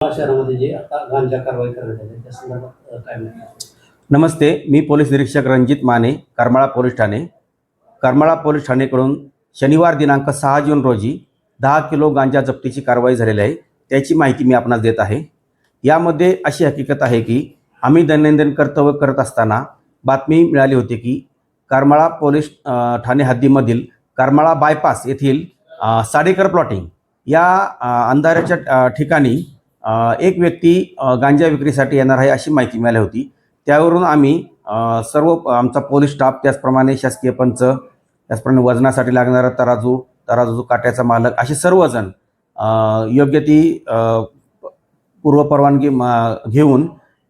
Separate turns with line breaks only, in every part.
शहरामध्ये जे आता गांजा कारवाई करण्यात आली त्या संदर्भात काय माहिती?
नमस्ते, मी पोलीस निरीक्षक रणजित माने, करमाळा पोलीस ठाणे. करमाळा पोलीस ठाणेकडून शनिवार दिनांक 6 जून रोजी 10 किलो गांजा जप्तीची कारवाई झालेली आहे. त्याची माहिती मी आपणास देत आहे. यामध्ये अशी हकीकत आहे की आम्ही दैनंदिन कर्तव्य करत असताना बातमी मिळाली होती की करमाळा पोलीस ठाणे हद्दीमधील करमाळा बायपास येथील साडेकर प्लॉटिंग या अंधाराच्या ठिकाणी एक व्यक्ती गांजा विक्रीसाठी येणार आहे अशी माहिती मिळाली होती. त्यावरून आम्ही सर्व आमचा पोलीस स्टाफ, त्याचप्रमाणे शासकीय पंच, त्याचप्रमाणे वजनासाठी लागणारा तराजू काट्याचा मालक असे सर्वजण योग्य ती पूर्वपरवानगी घेऊन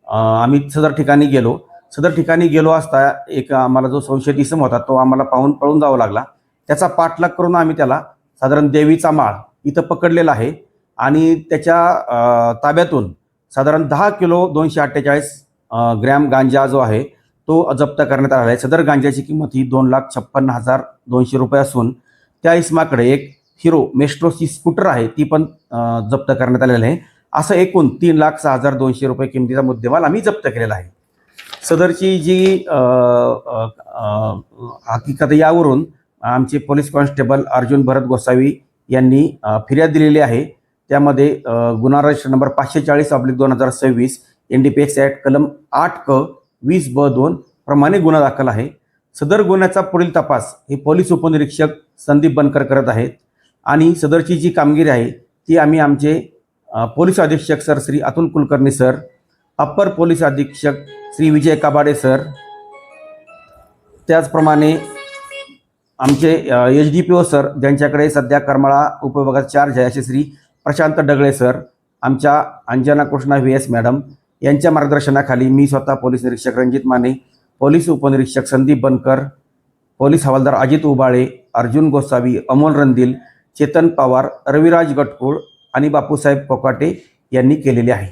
आम्ही सदर ठिकाणी गेलो असता एक आम्हाला जो संशयित इसम होता तो आम्हाला पाहून पळून जावं लागला. त्याचा पाठलाग करून आम्ही त्याला साधारण देवीचा माळ इथं पकडलेला आहे आणि त्याच्या ताब्यातून साधारण 10 किलो 248 ग्रॅम गांजा जो आहे तो जप्त करण्यात आला आहे. सदर गांजाची किंमत ही 2,56,200 रुपये असून त्या इसमाकडे एक हिरो मेस्ट्रोची स्कूटर आहे ती पण जप्त करण्यात आलेली आहे. असं एकूण 3,06,200 रुपये किमतीचा मुद्देमाल आम्ही जप्त केलेला आहे. सदरची जी हकीकत यावरून आमचे पोलीस कॉन्स्टेबल अर्जुन भरत गोसावी यांनी फिर्याद दिलेली आहे. त्यामध्ये गुन्हा रजिस्टर नंबर 540/2026 NDPS ॲक्ट कलम 8(क)20(ब)(2) प्रमाणे गुन्हा दाखल आहे. सदर गुन्ह्याचा पुढील तपास हे पोलीस उपनिरीक्षक संदीप बनकर करत आहेत आणि सदरची जी कामगिरी आहे ती आम्ही आमचे पोलीस अधीक्षक sir Shri Atul Kulkarni sir, upper police अधीक्षक श्री विजय काबाडे सर, त्याचप्रमाणे आमचे HDPO सर ज्यांच्याकडे सध्या करमाळा उपविभागात चार्ज आहे असे श्री प्रशांत डगळे सर, आमच्या अंजना कृष्णा VS मॅडम यांच्या मार्गदर्शनाखाली मी स्वतः पोलीस निरीक्षक रणजित माने, पोलीस उपनिरीक्षक संदीप बनकर, पोलीस हवालदार अजित उबाळे, अर्जुन गोसावी, अमोल रणदिल, चेतन पवार, रविराज गटकुळ आणि बापूसाहेब कोकाटे यांनी केलेले आहे.